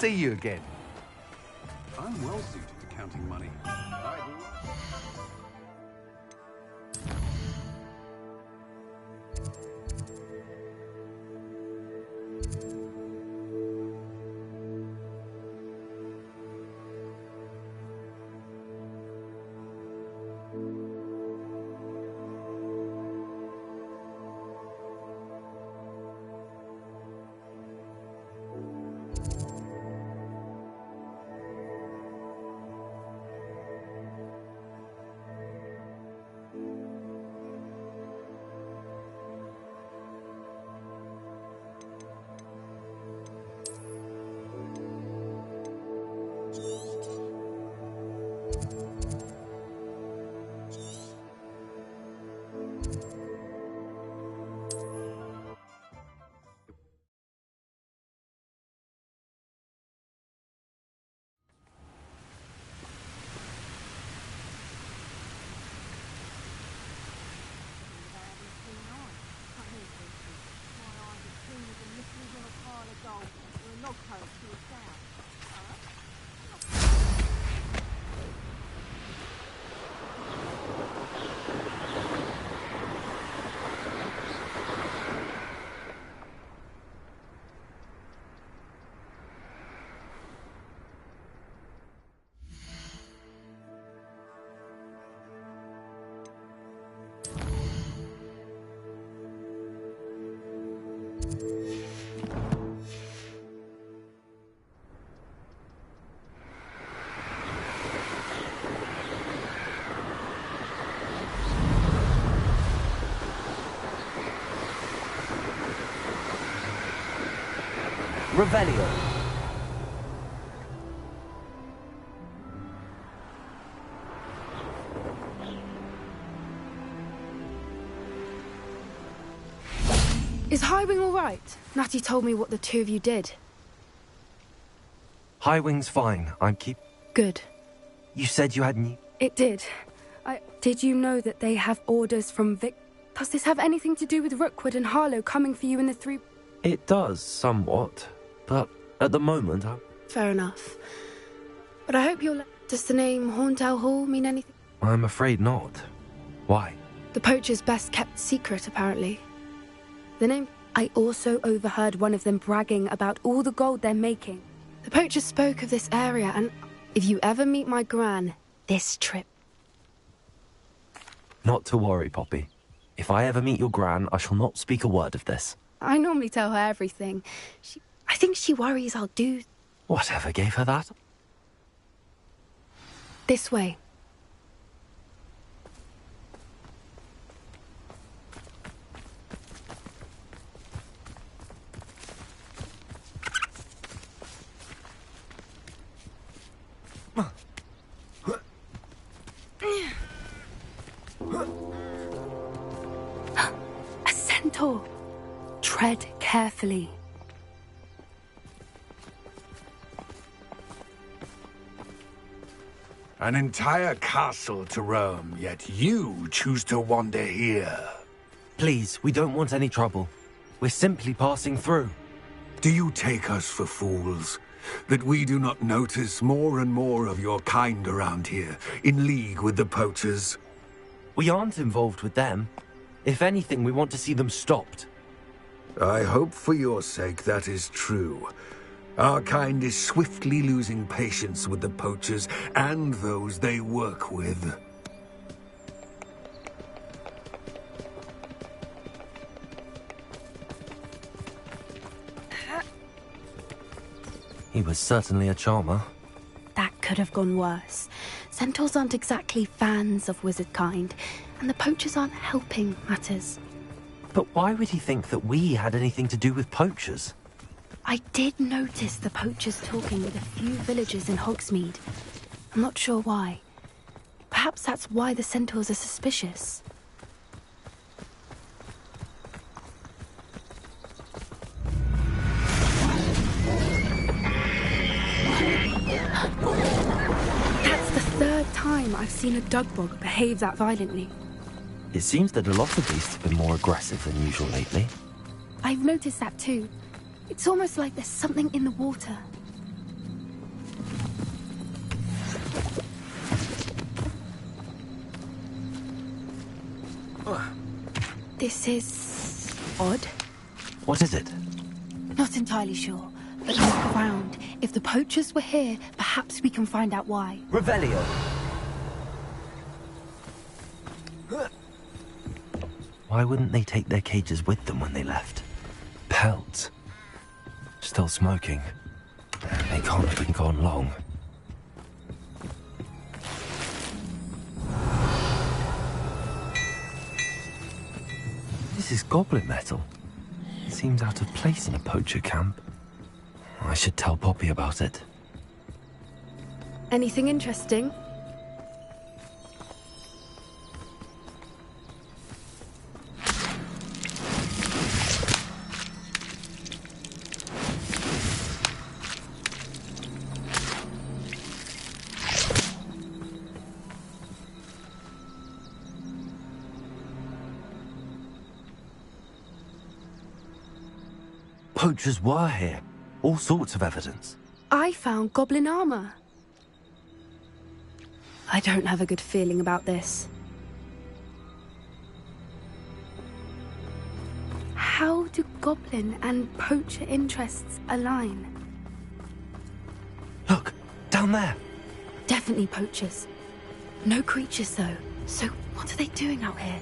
See you again. I'm well suited to counting money. Revelio. Is Highwing all right? Natty told me what the two of you did. Highwing's fine. Good. You said you had It did. Did you know that they have orders from Vic? Does this have anything to do with Rookwood and Harlow coming for you in the three... It does, somewhat. But at the moment, Fair enough. But I hope you'll... Does the name Horndale Hall mean anything? I'm afraid not. Why? The poacher's best kept secret, apparently. The name... I also overheard one of them bragging about all the gold they're making. The poacher spoke of this area, and if you ever meet my gran, this trip... Not to worry, Poppy. If I ever meet your gran, I shall not speak a word of this. I normally tell her everything. I think she worries I'll do... Whatever gave her that? This way. A centaur. Tread carefully. An entire castle to roam, yet you choose to wander here. Please, we don't want any trouble. We're simply passing through. Do you take us for fools? That we do not notice more and more of your kind around here, in league with the poachers? We aren't involved with them. If anything, we want to see them stopped. I hope for your sake that is true. Our kind is swiftly losing patience with the poachers and those they work with. He was certainly a charmer. That could have gone worse. Centaurs aren't exactly fans of wizard kind, and the poachers aren't helping matters. But why would he think that we had anything to do with poachers? I did notice the poachers talking with a few villagers in Hogsmeade. I'm not sure why. Perhaps that's why the centaurs are suspicious. That's the third time I've seen a dugbog behave that violently. It seems that a lot of beasts have been more aggressive than usual lately. I've noticed that too. It's almost like there's something in the water. This is odd. What is it? Not entirely sure, but look around. If the poachers were here, perhaps we can find out why. Revelio. Why wouldn't they take their cages with them when they left? Pelts. Still smoking. They can't have been gone long. This is goblin metal. Seems out of place in a poacher camp. I should tell Poppy about it. Anything interesting? Poachers were here. All sorts of evidence. I found goblin armor. I don't have a good feeling about this. How do goblin and poacher interests align? Look, down there. Definitely poachers. No creatures, though. So what are they doing out here?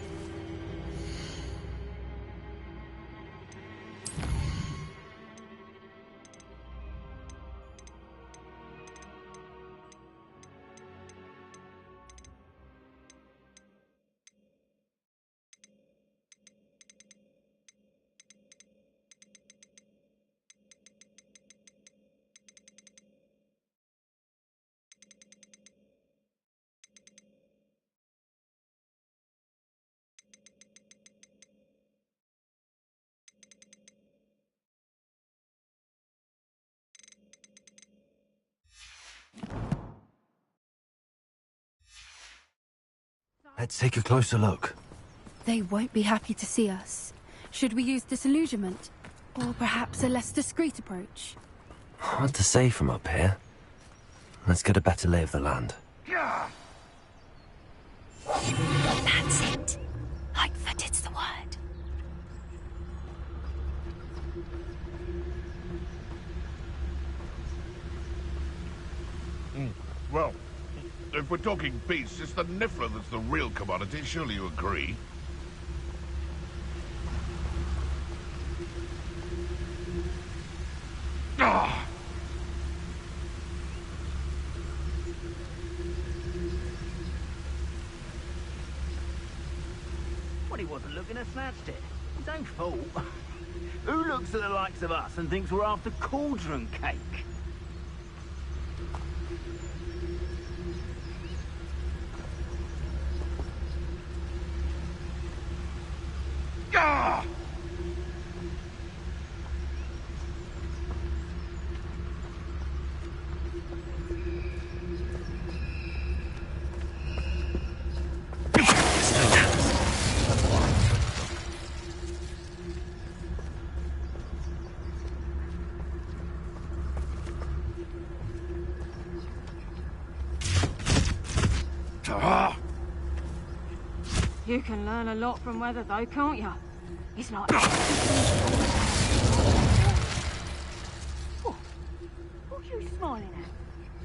Let's take a closer look. They won't be happy to see us. Should we use disillusionment? Or perhaps a less discreet approach? Hard to say from up here. Let's get a better lay of the land. That's it. Lightfoot, it's the word. Well, if we're talking beasts, it's the Niffler that's the real commodity. Surely you agree? Ah! Well, he wasn't looking to snatched it. His own fault. Who looks at the likes of us and thinks we're after cauldron cake? Ah! You can learn a lot from weather, though, can't you? It's like... What are you smiling at?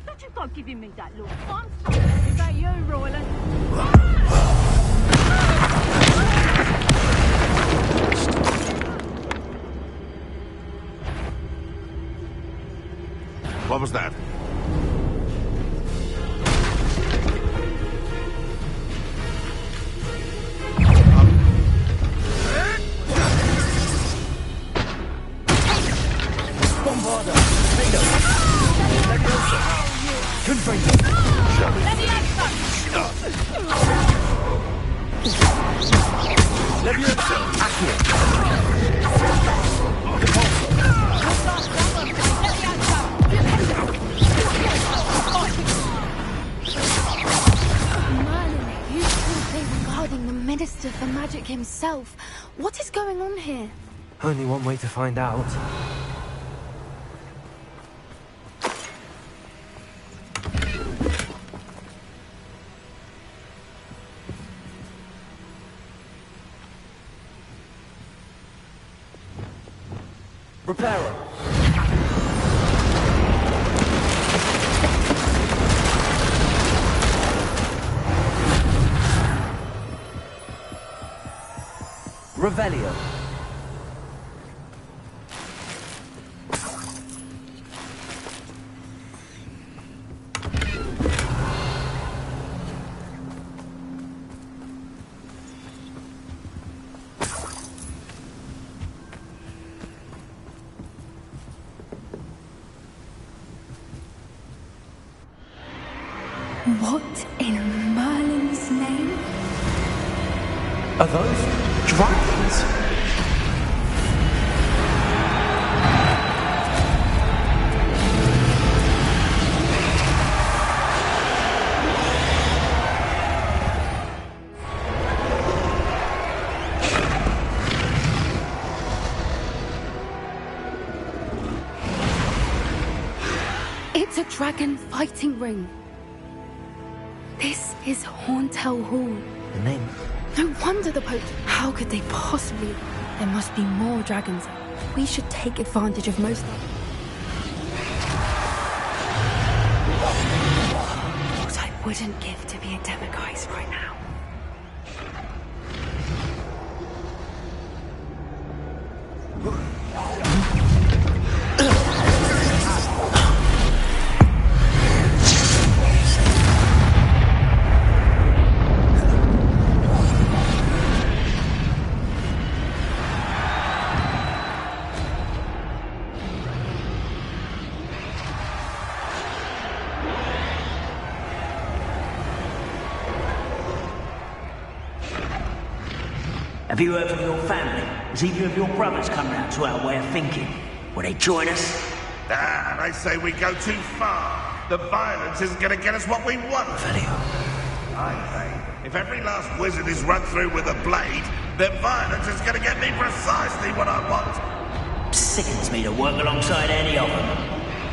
Don't you go giving me that look. I'm sorry. Is that you, Royland? What was that? Minister for Magic himself. What is going on here? Only one way to find out. Reparo. Revelio. What in Merlin's name? Are those dragons? It's a dragon fighting ring. This is Hauntel Hall. The name? No wonder the Pope. How could they possibly? There must be more dragons. We should take advantage of most of them. What I wouldn't give to be a Demiguise right now. Have you heard from your family? Has either of your brothers come round to our way of thinking? Will they join us? Ah, they say we go too far. The violence isn't going to get us what we want. Revelio. I say, if every last wizard is run through with a blade, then violence is going to get me precisely what I want. Sickens me to work alongside any of them.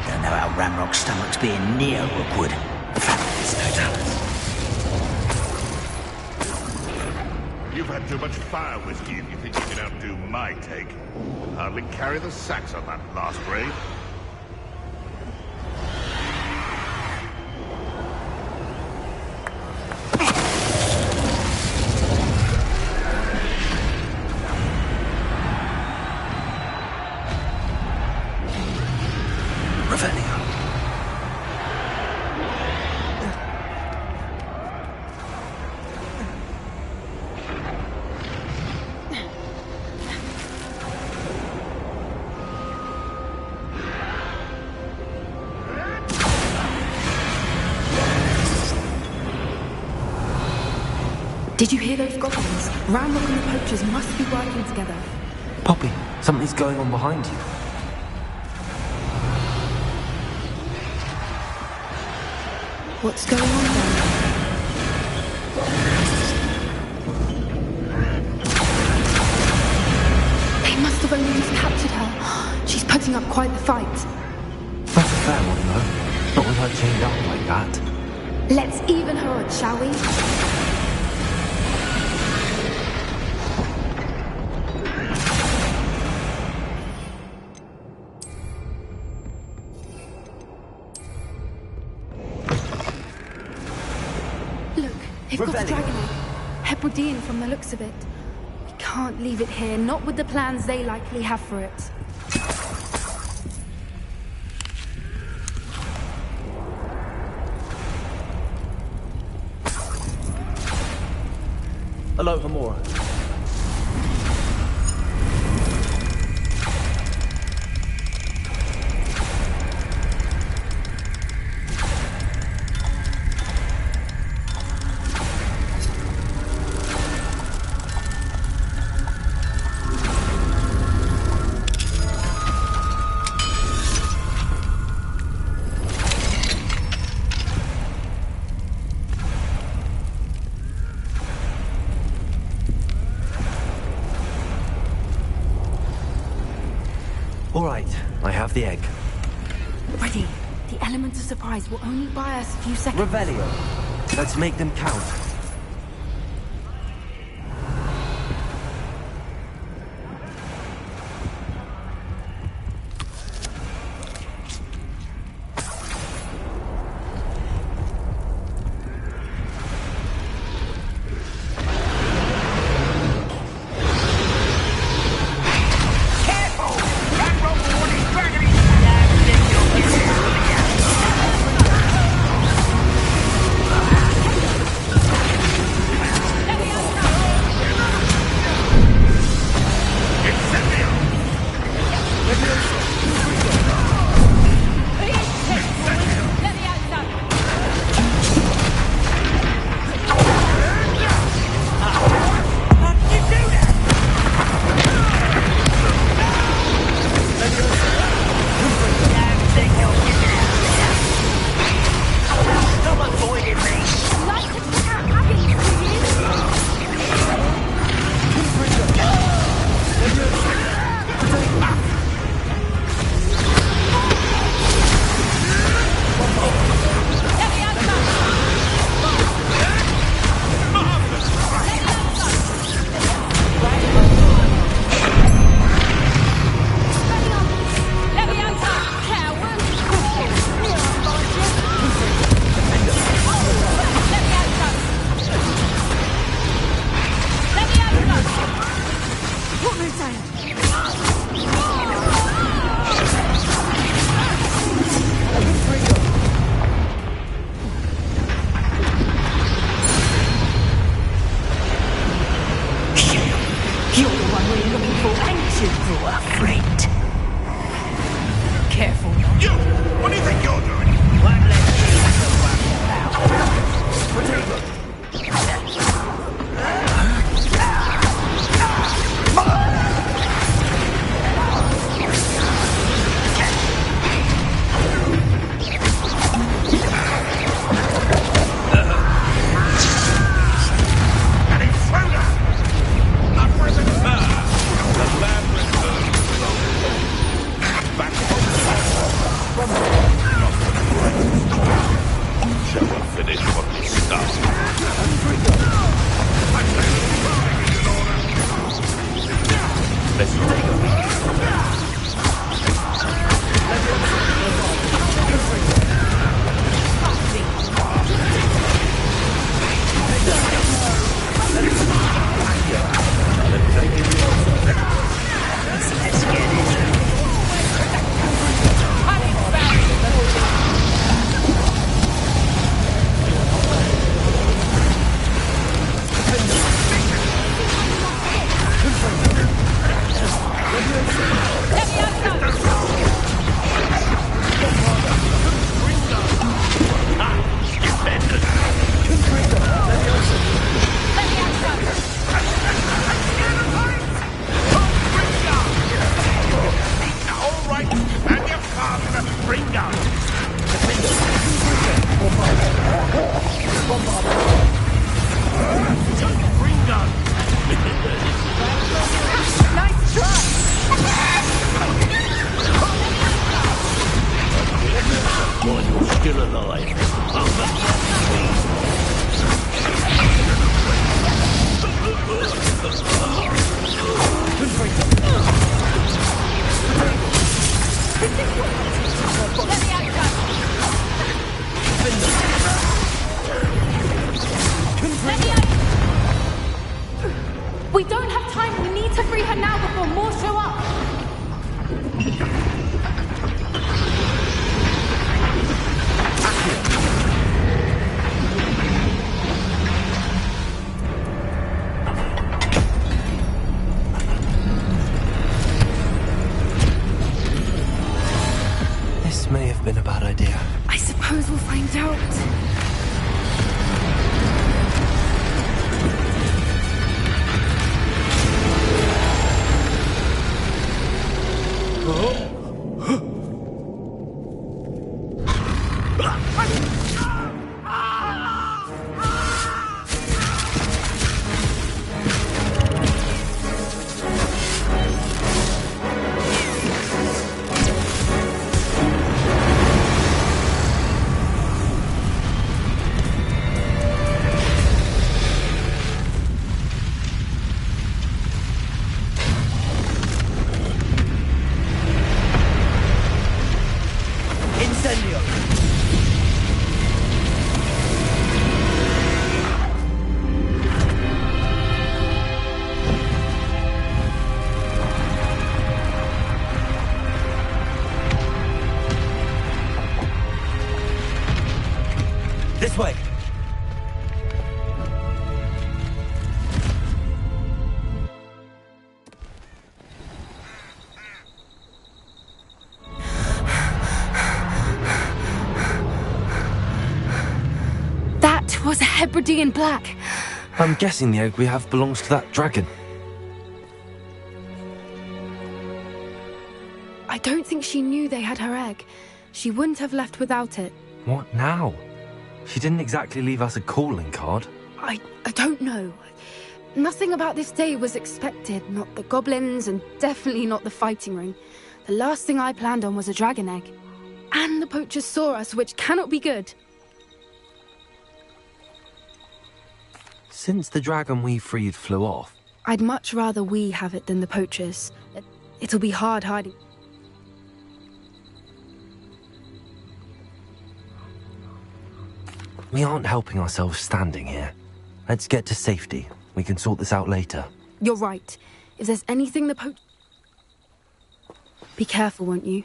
Don't know how Ranrock's stomach's being near Rockwood. There's no talent. You've had too much fire whiskey if you think you can outdo my take. Hardly carry the sacks on that last raid. Revelio. Did you hear those goblins? Ranrok and the poachers must be working together. Poppy, something's going on behind you. What's going on there? They must have only just captured her. She's putting up quite the fight. That's a fair one, though. Not with her chained up like that. Let's even her odds, shall we? Look, they've got the dragon egg. Hebridean from the looks of it. We can't leave it here, not with the plans they likely have for it. Hello, Hamura. All right, I have the egg. Ready. The element of surprise will only buy us a few seconds. Revelio. Let's make them count. still alive. We don't have time. We need to free her now before more show up. This may have been a bad idea. I suppose we'll find out. This way! That was a Hebridean black. I'm guessing the egg we have belongs to that dragon. I don't think she knew they had her egg. She wouldn't have left without it. What now? She didn't exactly leave us a calling card. I don't know. Nothing about this day was expected. Not the goblins, and definitely not the fighting ring. The last thing I planned on was a dragon egg. And the poachers saw us, which cannot be good. Since the dragon we freed flew off, I'd much rather we have it than the poachers. It'll be hard hiding. we aren't helping ourselves standing here. Let's get to safety. We can sort this out later. You're right. If there's anything the Be careful, won't you?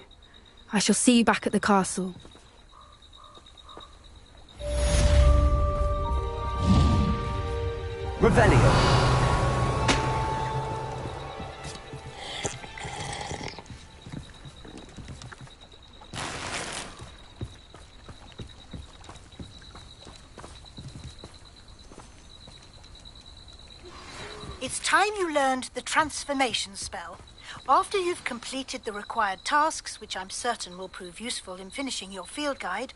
I shall see you back at the castle. Revelio. It's time you learned the transformation spell. After you've completed the required tasks, which I'm certain will prove useful in finishing your field guide,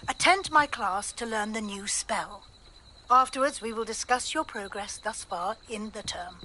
attend my class to learn the new spell. Afterwards, we will discuss your progress thus far in the term.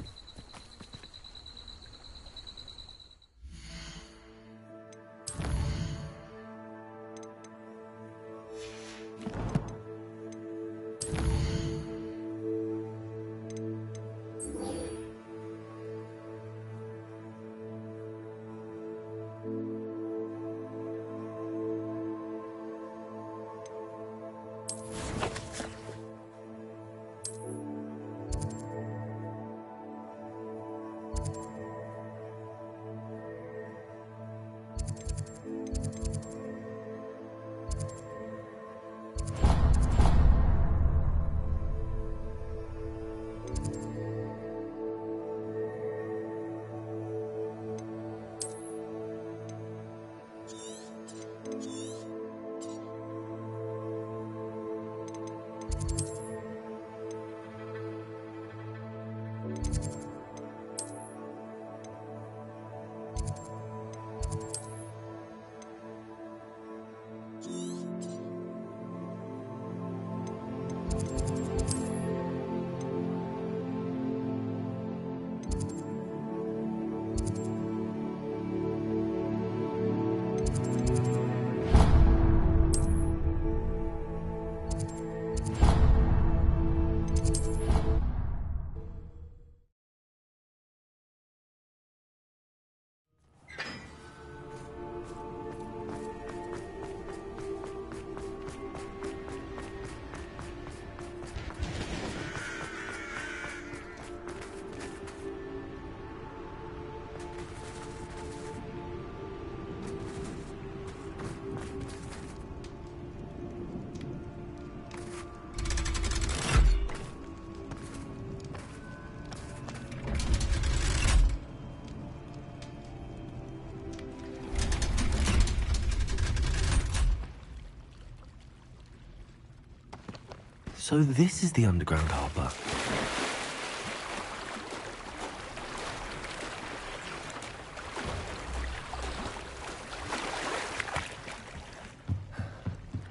So this is the underground harbour.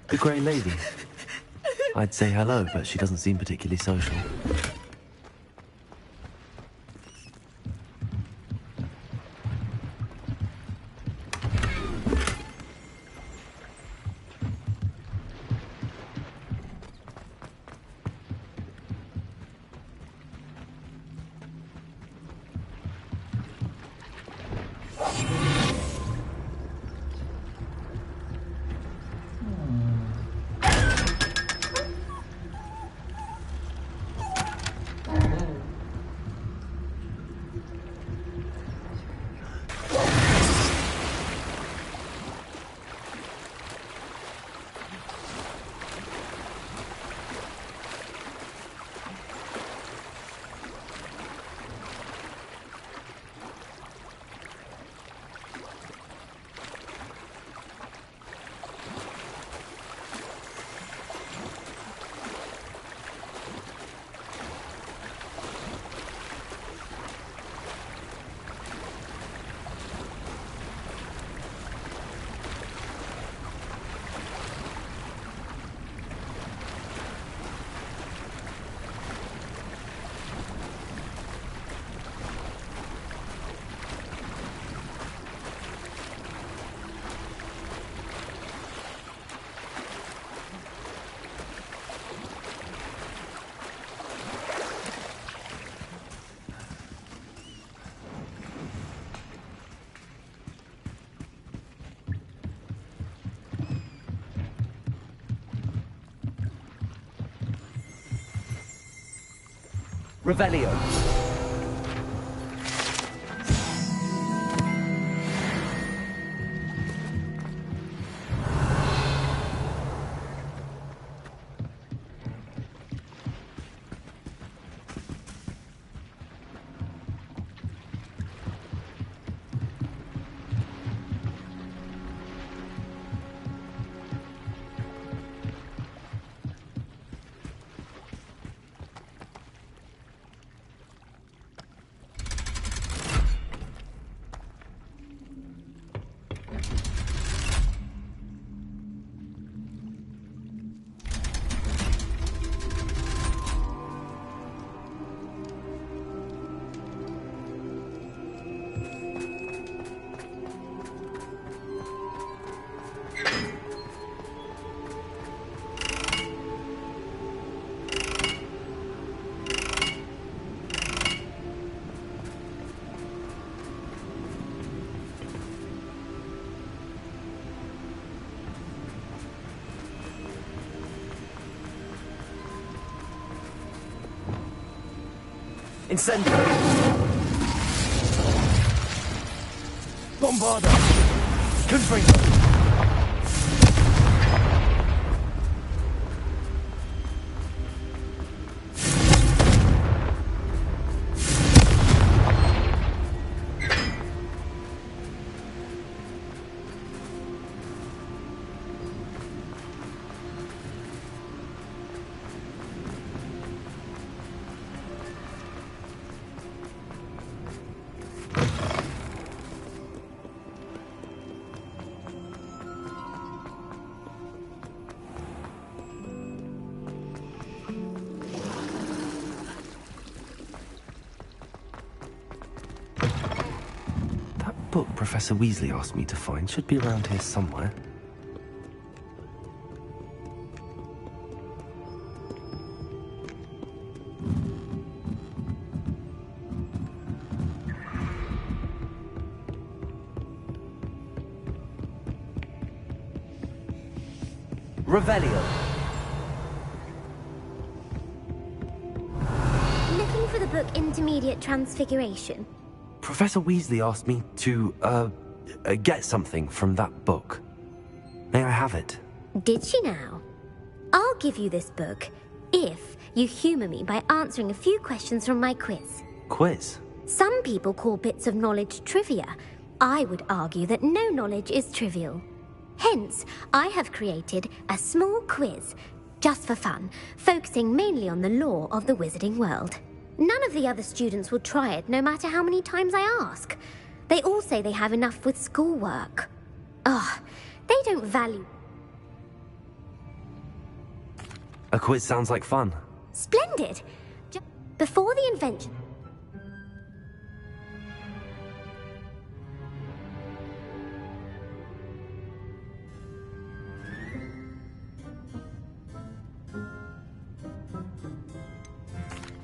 The Grey Lady. I'd say hello, but she doesn't seem particularly social. Revelio. Incendio! Bombarda! Confringo! Book Professor Weasley asked me to find should be around here somewhere. Revelio. Looking for the book Intermediate Transfiguration? Professor Weasley asked me to, get something from that book. May I have it? Did she now? I'll give you this book if you humour me by answering a few questions from my quiz. Quiz? Some people call bits of knowledge trivia. I would argue that no knowledge is trivial. Hence, I have created a small quiz just for fun, focusing mainly on the lore of the wizarding world. None of the other students will try it, no matter how many times I ask. They all say they have enough with schoolwork. Ugh, they don't value... A quiz sounds like fun. Splendid! Before the invention...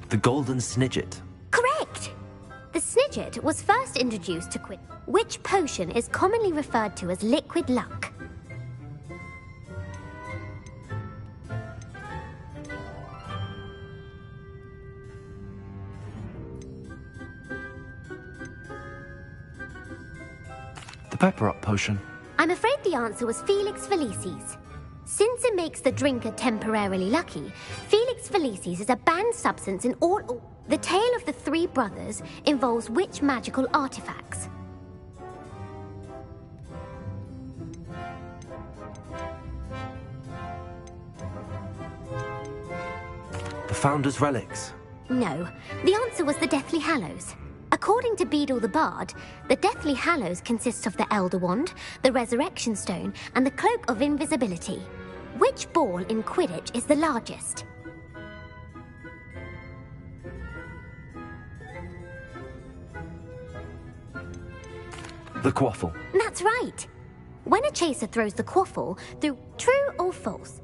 The Golden Snidget. Correct! The Snidget was first introduced to Quidditch, which potion is commonly referred to as liquid luck. The Pepper Up potion. I'm afraid the answer was Felix Felicis. Since it makes the drinker temporarily lucky, Felix Felicis is a banned substance in all... The tale of the three brothers involves which magical artifacts? The Founder's Relics. No, the answer was the Deathly Hallows. According to Beadle the Bard, the Deathly Hallows consists of the Elder Wand, the Resurrection Stone, and the Cloak of Invisibility. Which ball in Quidditch is the largest? The Quaffle. That's right. When a chaser throws the quaffle through true or false?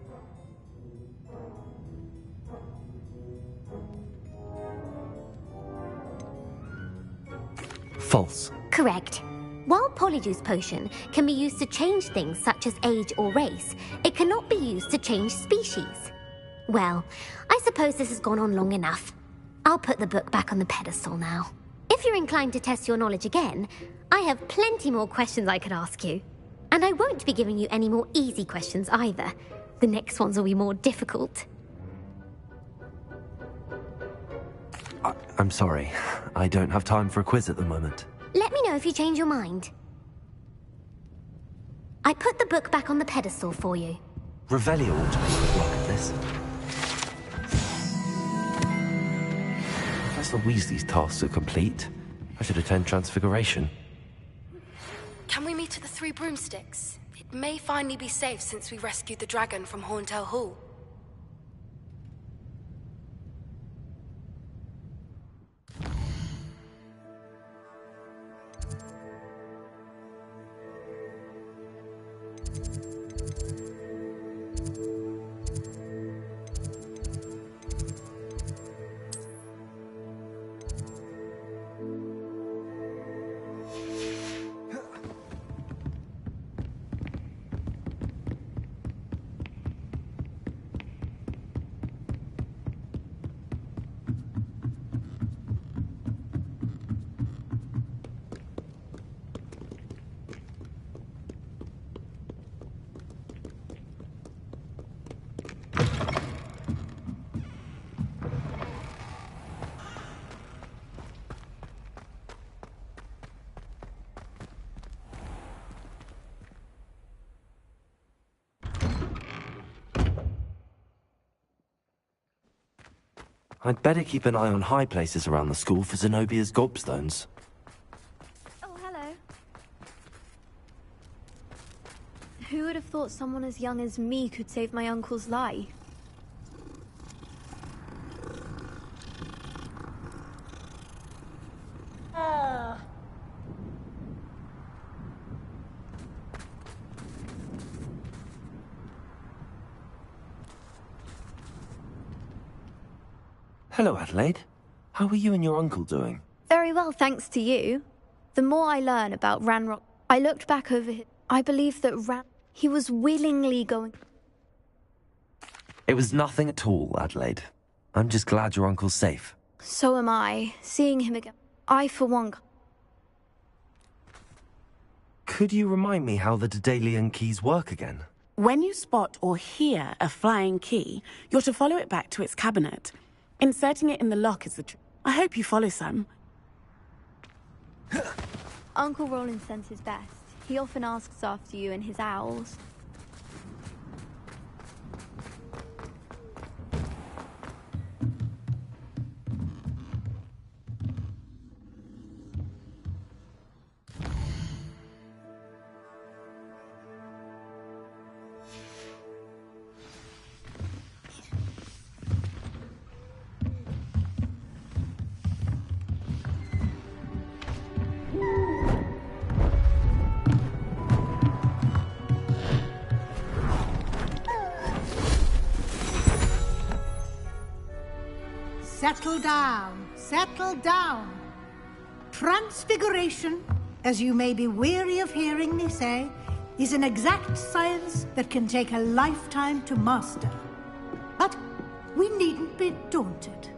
False. Correct. While Polyjuice Potion can be used to change things such as age or race, it cannot be used to change species. Well, I suppose this has gone on long enough. I'll put the book back on the pedestal now. If you're inclined to test your knowledge again, I have plenty more questions I could ask you. And I won't be giving you any more easy questions either. The next ones will be more difficult. I'm sorry. I don't have time for a quiz at the moment. Let me know if you change your mind. I put the book back on the pedestal for you. Revelio ought to be a good look at this. Professor Weasley's tasks are complete. I should attend Transfiguration. Can we meet at the Three Broomsticks? It may finally be safe since we rescued the dragon from Horntail Hall. I'd better keep an eye on high places around the school for Zenobia's gobstones. Oh, hello. Who would have thought someone as young as me could save my uncle's life? Hello, Adelaide. How are you and your uncle doing? Very well, thanks to you. The more I learn about Ranrok, I looked back over his... I believe that he was willingly going... It was nothing at all, Adelaide. I'm just glad your uncle's safe. So am I. Seeing him again, I for one... Could you remind me how the Daedalian keys work again? When you spot or hear a flying key, you're to follow it back to its cabinet. Inserting it in the lock is the trick. I hope you follow, Sam. Uncle Roland sends his best. He often asks after you and his owls. settle down. Settle down. Transfiguration, as you may be weary of hearing me say, is an exact science that can take a lifetime to master. But we needn't be daunted.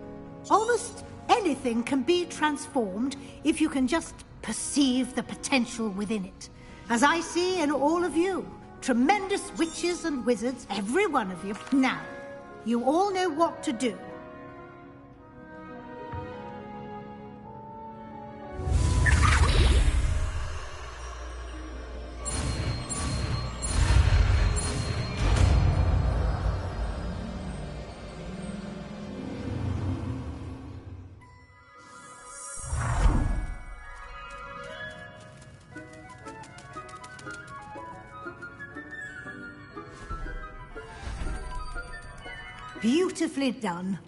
Almost anything can be transformed if you can just perceive the potential within it. As I see in all of you, tremendous witches and wizards, every one of you. Now, you all know what to do. Beautifully done.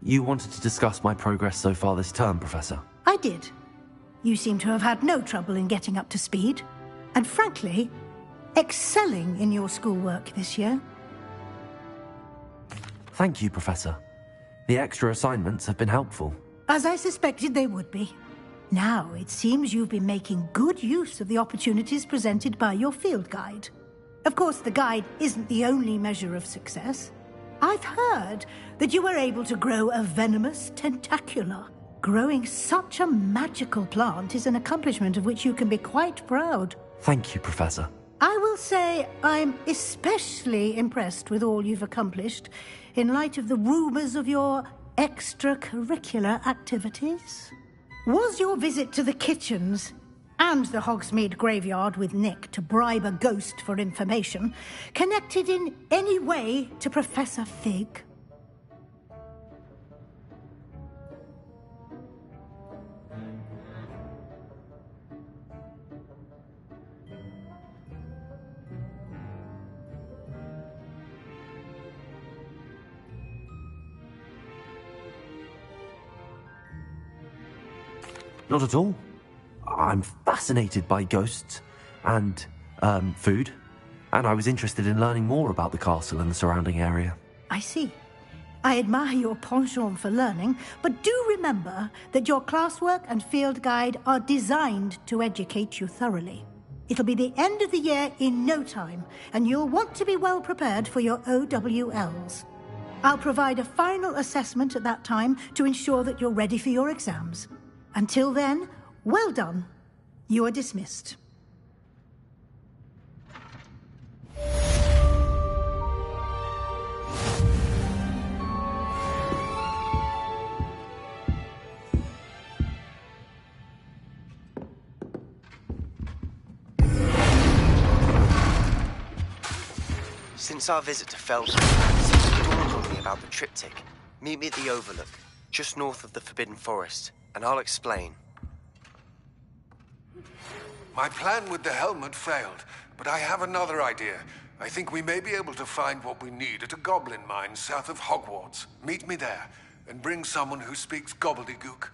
You wanted to discuss my progress so far this term, Professor? I did. You seem to have had no trouble in getting up to speed. And frankly, excelling in your schoolwork this year. Thank you, Professor. The extra assignments have been helpful. As I suspected they would be. Now, it seems you've been making good use of the opportunities presented by your field guide. Of course, the guide isn't the only measure of success. I've heard that you were able to grow a venomous tentacula. Growing such a magical plant is an accomplishment of which you can be quite proud. Thank you, Professor. I will say I'm especially impressed with all you've accomplished in light of the rumors of your extracurricular activities. Was your visit to the kitchens and the Hogsmeade graveyard with Nick to bribe a ghost for information connected in any way to Professor Fig? Not at all. I'm fascinated by ghosts and food, and I was interested in learning more about the castle and the surrounding area. I see. I admire your penchant for learning, but do remember that your classwork and field guide are designed to educate you thoroughly. It'll be the end of the year in no time, and you'll want to be well prepared for your OWLs. I'll provide a final assessment at that time to ensure that you're ready for your exams. Until then, well done. You are dismissed. Since our visit to Felton, it dawned on me about the triptych. Meet me at the Overlook, just north of the Forbidden Forest, and I'll explain. My plan with the helmet failed, but I have another idea. I think we may be able to find what we need at a goblin mine south of Hogwarts. Meet me there, and bring someone who speaks gobbledygook.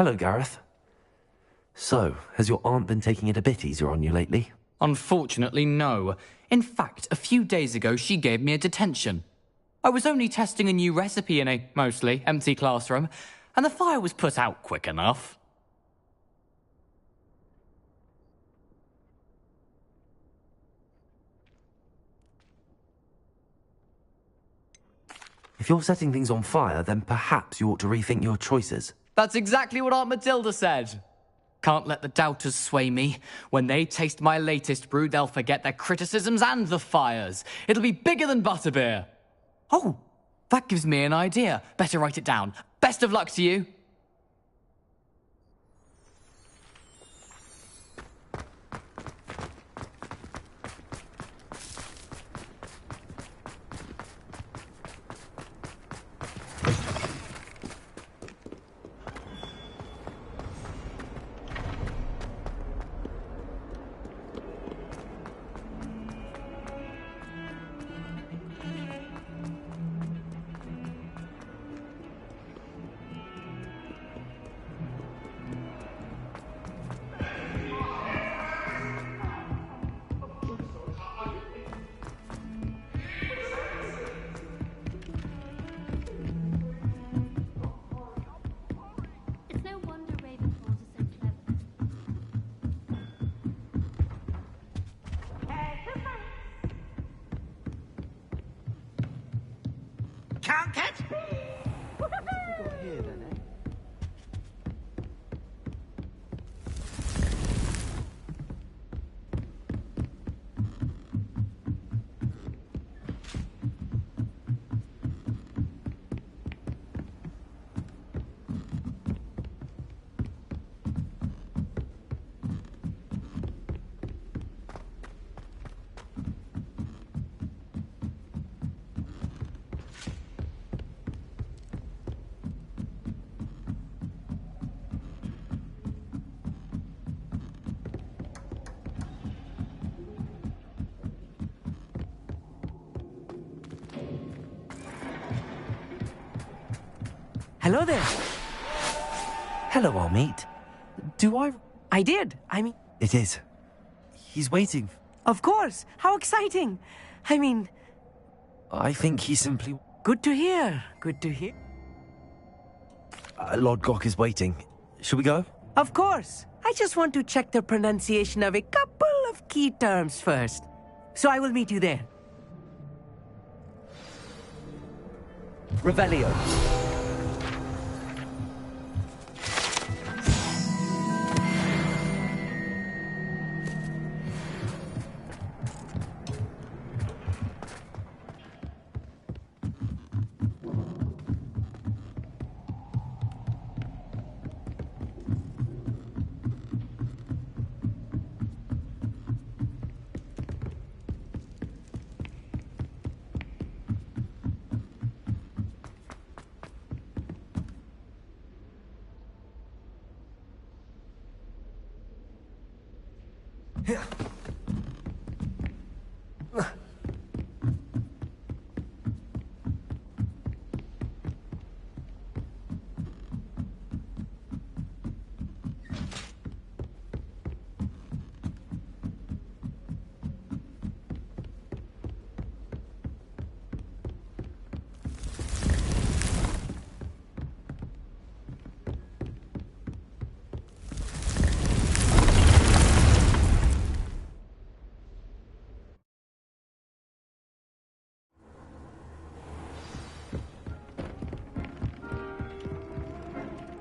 Hello, Gareth. So, has your aunt been taking it a bit easier on you lately? Unfortunately, no. In fact, a few days ago, she gave me a detention. I was only testing a new recipe in a mostly empty classroom, and the fire was put out quick enough. If you're setting things on fire, then perhaps you ought to rethink your choices. That's exactly what Aunt Matilda said. Can't let the doubters sway me. When they taste my latest brew, they'll forget their criticisms and the fires. It'll be bigger than butterbeer. Oh, that gives me an idea. Better write it down. Best of luck to you. It's no wonder Ravenclaws are so clever. Can't catch me! Hello there. Hello, I'll meet. Do I... I did. I mean... It is. He's waiting. Of course. How exciting. I mean... I think he simply... Good to hear. Good to hear. Lord Gok is waiting. Shall we go? Of course. I just want to check the pronunciation of a couple of key terms first. So I will meet you there. Revelio.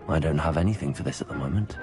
I don't have anything for this at the moment.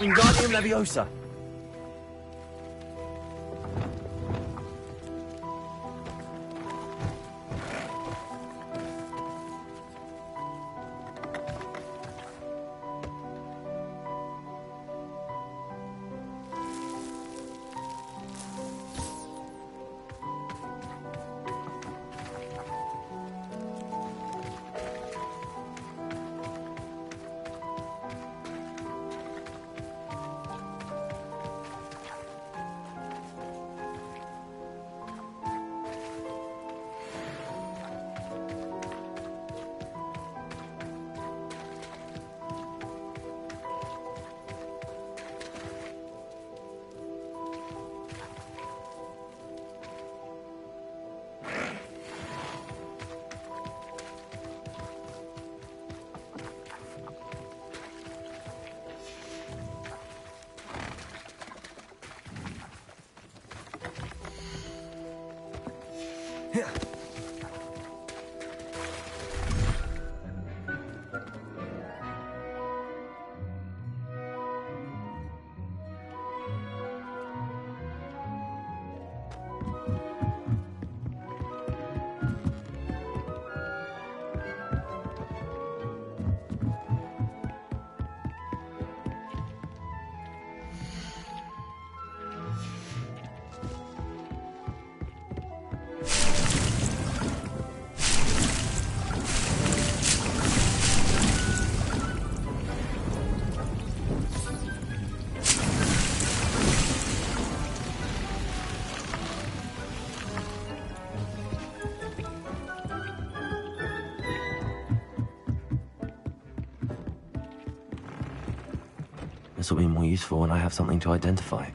Wingardium Leviosa. This will be more useful when I have something to identify.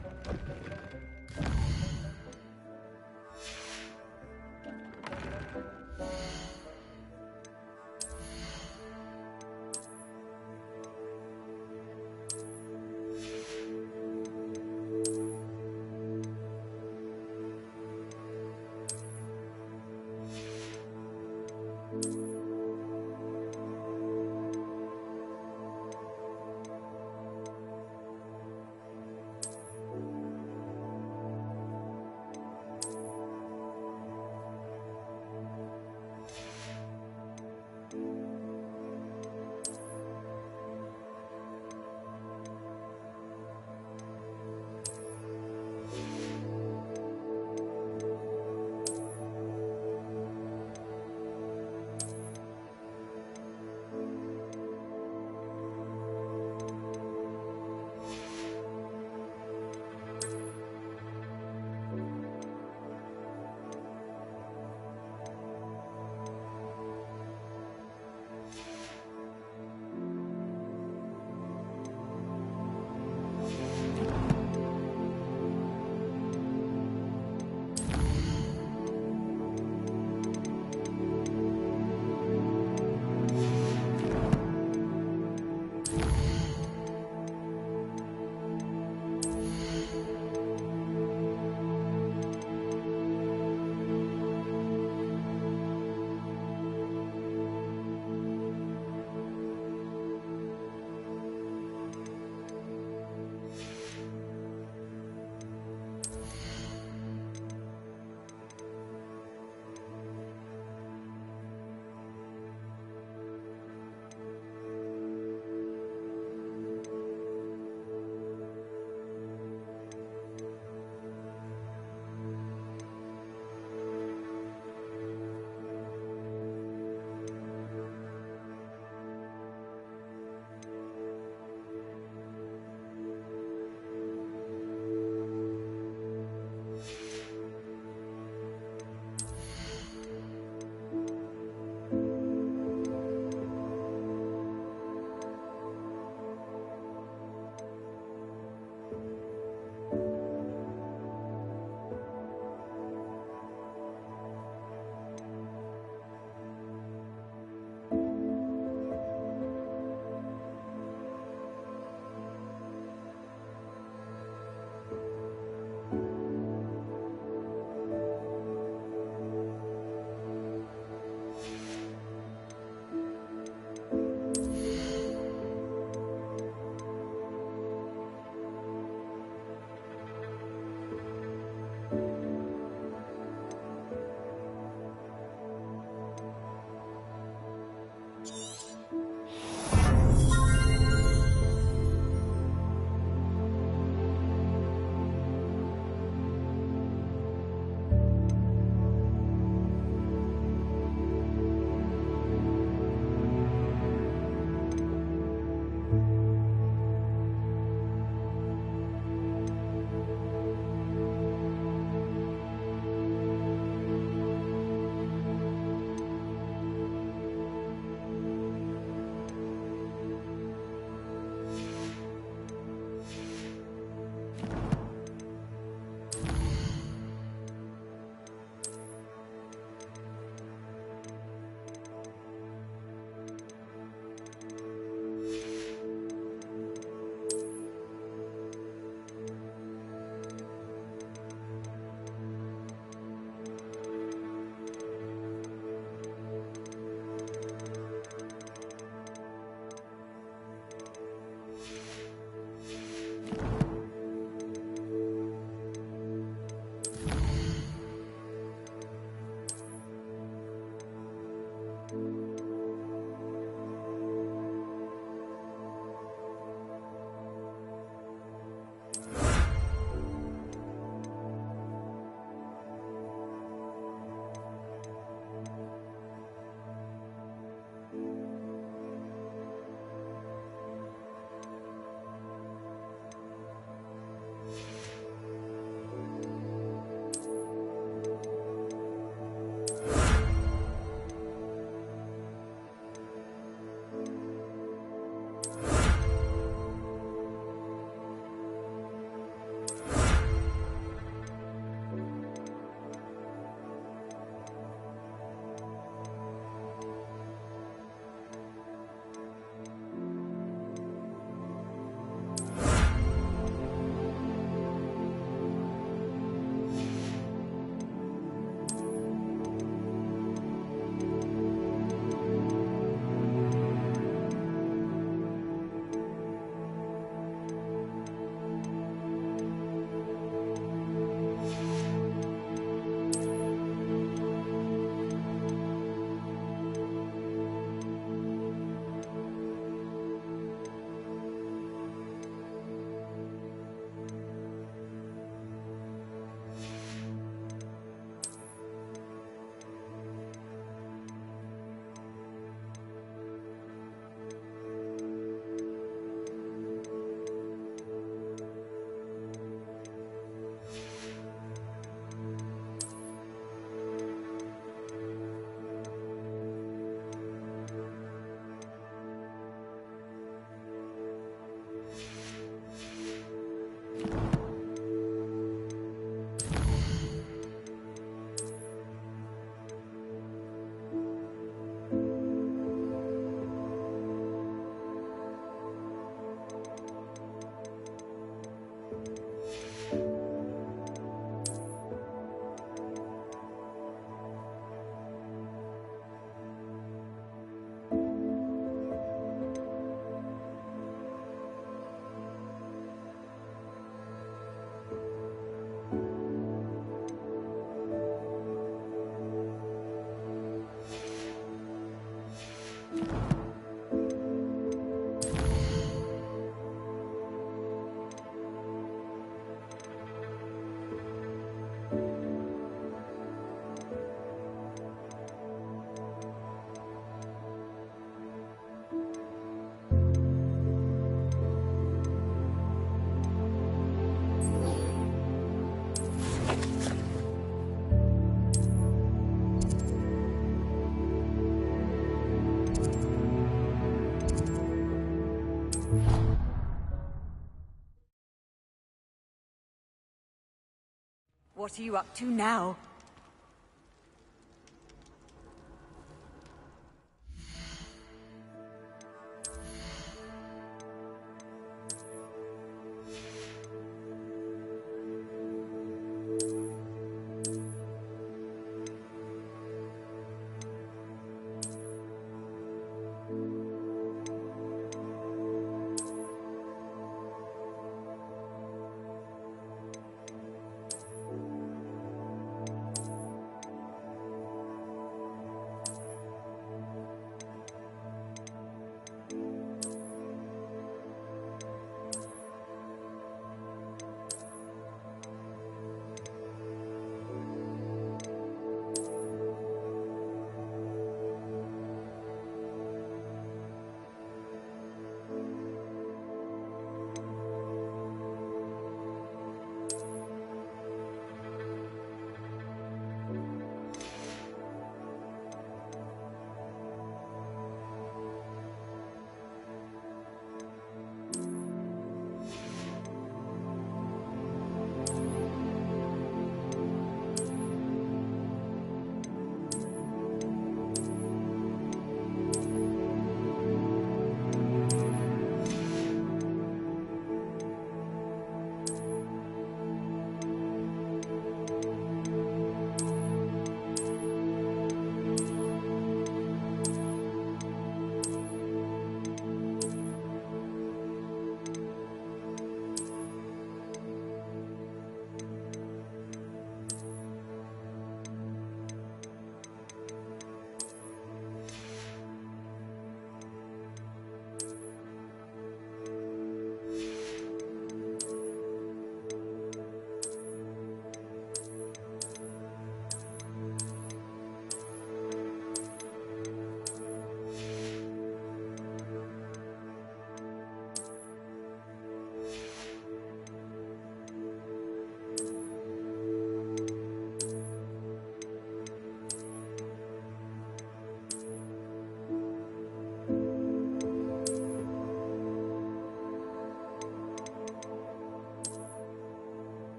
What are you up to now?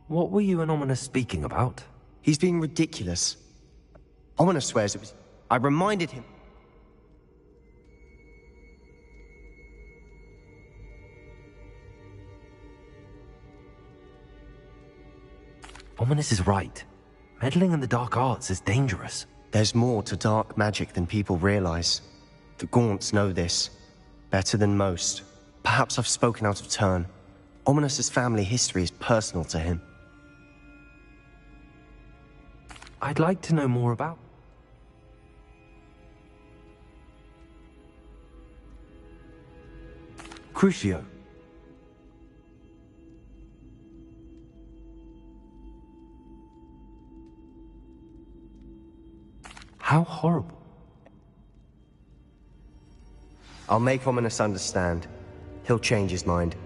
What were you and Ominous speaking about? He's being ridiculous. Ominous swears it was... I reminded him... Ominous is right. Meddling in the dark arts is dangerous. There's more to dark magic than people realize. The Gaunts know this. Better than most. Perhaps I've spoken out of turn. Ominous's family history is personal to him. I'd like to know more about. Crucio. How horrible. I'll make Ominous understand. He'll change his mind.